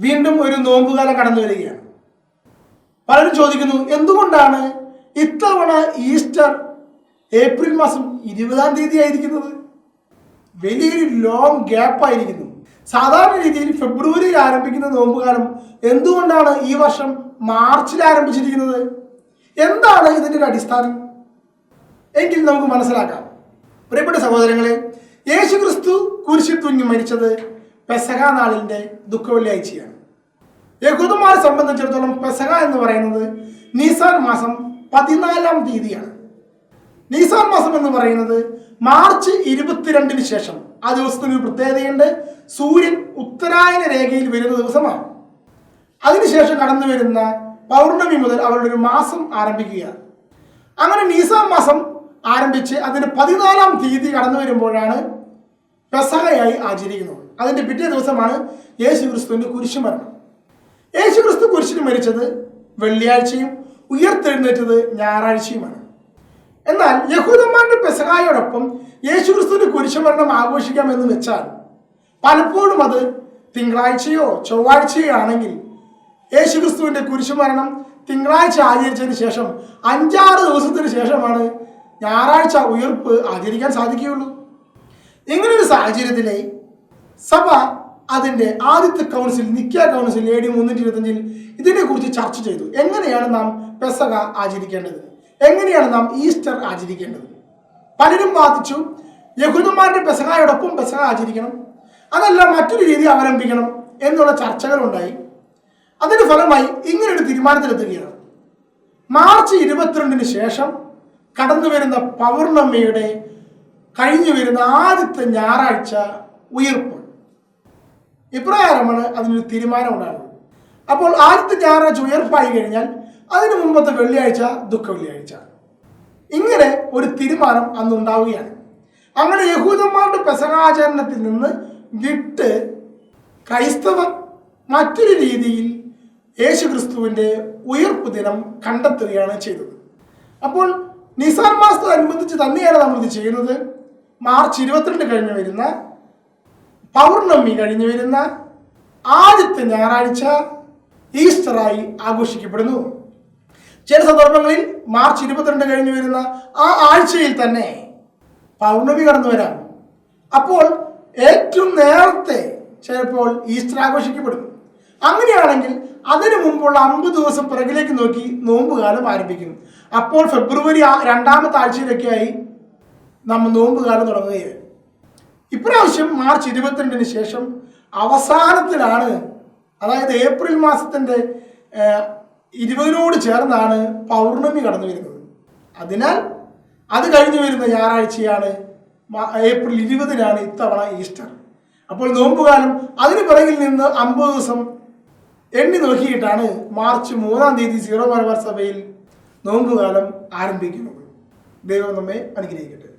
വീണ്ടും ഒരു നോമ്പുകാലം കടന്നു വരികയാണ്. പലരും ചോദിക്കുന്നു, എന്തുകൊണ്ടാണ് ഇത്തവണ ഈസ്റ്റർ ഏപ്രിൽ മാസം 20-ാം തീയതി ആയിരിക്കുന്നത്? വലിയൊരു ലോങ് ഗ്യാപ്പ് ആയിരിക്കുന്നു. സാധാരണ രീതിയിൽ ഫെബ്രുവരിയിൽ ആരംഭിക്കുന്ന നോമ്പുകാലം എന്തുകൊണ്ടാണ് ഈ വർഷം മാർച്ചിൽ ആരംഭിച്ചിരിക്കുന്നത്? എന്താണ് ഇതിൻ്റെ ഒരു അടിസ്ഥാനം എങ്കിൽ നമുക്ക് മനസ്സിലാക്കാം. പ്രിയപ്പെട്ട സഹോദരങ്ങളെ, യേശു ക്രിസ്തു കുരിശിൽ തൂങ്ങി മരിച്ചത് പെസഹ നാളിൻ്റെ ദുഃഖവെള്ളിയാഴ്ചയാണ്. യഹൂദന്മാരെ സംബന്ധിച്ചിടത്തോളം പെസഹ എന്ന് പറയുന്നത് നീസാൻ മാസം 14-ാം തീയതിയാണ്. നീസാൻ മാസം എന്ന് പറയുന്നത് മാർച്ച് 22-ന് ശേഷം. ആ ദിവസത്തിന് ഒരു പ്രത്യേകതയുണ്ട്. സൂര്യൻ ഉത്തരായന രേഖയിൽ വരുന്ന ദിവസമാണ്. അതിനുശേഷം കടന്നു വരുന്ന പൗർണമി മുതൽ അവരുടെ ഒരു മാസം ആരംഭിക്കുകയാണ്. അങ്ങനെ നീസാൻ മാസം ആരംഭിച്ച് അതിൻ്റെ 14-ാം തീയതി കടന്നു വരുമ്പോഴാണ് പെസഹയായി ആചരിക്കുന്നത്. അതിൻ്റെ പിറ്റേ ദിവസമാണ് യേശു ക്രിസ്തുവിൻ്റെ കുരിശുമരണം. യേശു ക്രിസ്തു കുരിശിൽ മരിച്ചത് വെള്ളിയാഴ്ചയും ഉയർത്തെഴുന്നേറ്റത് ഞായറാഴ്ചയുമാണ്. എന്നാൽ യഹൂദന്മാരുടെ പെസഹായോടൊപ്പം യേശു ക്രിസ്തുവിന്റെ കുരിശുമരണം ആഘോഷിക്കാമെന്ന് വെച്ചാൽ പലപ്പോഴും അത് തിങ്കളാഴ്ചയോ ചൊവ്വാഴ്ചയോ ആണെങ്കിൽ യേശു ക്രിസ്തുവിന്റെ കുരിശുമരണം തിങ്കളാഴ്ച ആചരിച്ചതിന് ശേഷം 5-6 ദിവസത്തിന് ശേഷമാണ് ഞായറാഴ്ച ഉയർപ്പ് ആചരിക്കാൻ സാധിക്കുകയുള്ളൂ. ഇങ്ങനൊരു സാഹചര്യത്തിലെ സഭ അതിൻ്റെ ആദ്യത്തെ കൗൺസിൽ, നിക്ക കൗൺസിൽ AD 325 ഇതിനെക്കുറിച്ച് ചർച്ച ചെയ്തു. എങ്ങനെയാണ് നാം പെസഹ ആചരിക്കേണ്ടത്, എങ്ങനെയാണ് നാം ഈസ്റ്റർ ആചരിക്കേണ്ടത്? പലരും വാദിച്ചു യഹൂദന്മാരുടെ പെസഹായോടൊപ്പം പെസഹ ആചരിക്കണം, അതല്ല മറ്റൊരു രീതി അവലംബിക്കണം എന്നുള്ള ചർച്ചകളുണ്ടായി. അതിന്റെ ഫലമായി ഇങ്ങനൊരു തീരുമാനത്തിലെത്തുകയാണ്. മാർച്ച് 22-ന് ശേഷം കടന്നു വരുന്ന പൗർണമിയുടെ കഴിഞ്ഞു വരുന്ന ആദ്യത്തെ ഞായറാഴ്ച ഉയർപ്പ്. ഇപ്രകാരമാണ് അതിനൊരു തീരുമാനം ഉണ്ടാകുന്നത്. അപ്പോൾ ആദ്യത്തെ ഞായറാഴ്ച ഉയർപ്പായി കഴിഞ്ഞാൽ അതിനു മുമ്പത്തെ വെള്ളിയാഴ്ച ദുഃഖ വെള്ളിയാഴ്ച. ഇങ്ങനെ ഒരു തീരുമാനം അന്നുണ്ടാവുകയാണ്. അങ്ങനെ യഹൂദന്മാരുടെ പെസഹാചരണത്തിൽ നിന്ന് വിട്ട് ക്രൈസ്തവർ മറ്റൊരു രീതിയിൽ യേശു ക്രിസ്തുവിൻ്റെ ഉയർപ്പ് ദിനം കണ്ടെത്തുകയാണ് ചെയ്തത്. അപ്പോൾ നിസാൻ മാസത്തോടനുബന്ധിച്ച് തന്നെയാണ് നമ്മൾ ഇത് ചെയ്യുന്നത്. മാർച്ച് 22 കഴിഞ്ഞ് വരുന്ന പൗർണമി കഴിഞ്ഞു വരുന്ന ആദ്യത്തെ ഞായറാഴ്ച ഈസ്റ്ററായി ആഘോഷിക്കപ്പെടുന്നു. ചില സന്ദർഭങ്ങളിൽ മാർച്ച് 22 കഴിഞ്ഞു വരുന്ന ആ ആഴ്ചയിൽ തന്നെ പൗർണമി കടന്നു വരാം. അപ്പോൾ ഏറ്റവും നേരത്തെ ചിലപ്പോൾ ഈസ്റ്റർ ആഘോഷിക്കപ്പെടും. അങ്ങനെയാണെങ്കിൽ അതിനു മുമ്പുള്ള 50 ദിവസം പിറകിലേക്ക് നോക്കി നോമ്പുകാലം ആരംഭിക്കും. അപ്പോൾ ഫെബ്രുവരി 2-ാമത്തെ ആഴ്ചയിലൊക്കെയായി നമ്മൾ നോമ്പുകാലം തുടങ്ങുകയാണ്. ഇപ്രാവശ്യം മാർച്ച് 22-ന് ശേഷം അവസാനത്തിലാണ്, അതായത് ഏപ്രിൽ മാസത്തിൻ്റെ 20-നോട് ചേർന്നാണ് പൗർണമി കടന്നു വരുന്നത്. അതിനാൽ അത് കഴിഞ്ഞു വരുന്ന ഞായറാഴ്ചയാണ് ഏപ്രിൽ 20-നാണ് ഇത്തവണ ഈസ്റ്റർ. അപ്പോൾ നോമ്പുകാലം അതിന് പിറകിൽ നിന്ന് 50 ദിവസം എണ്ണി നോക്കിയിട്ടാണ് മാർച്ച് 3-ാം തീയതി സീറോ മലബാർ സഭയിൽ നോമ്പുകാലം ആരംഭിക്കുന്നത്. ദൈവം നമ്മെ അനുഗ്രഹിക്കട്ടെ.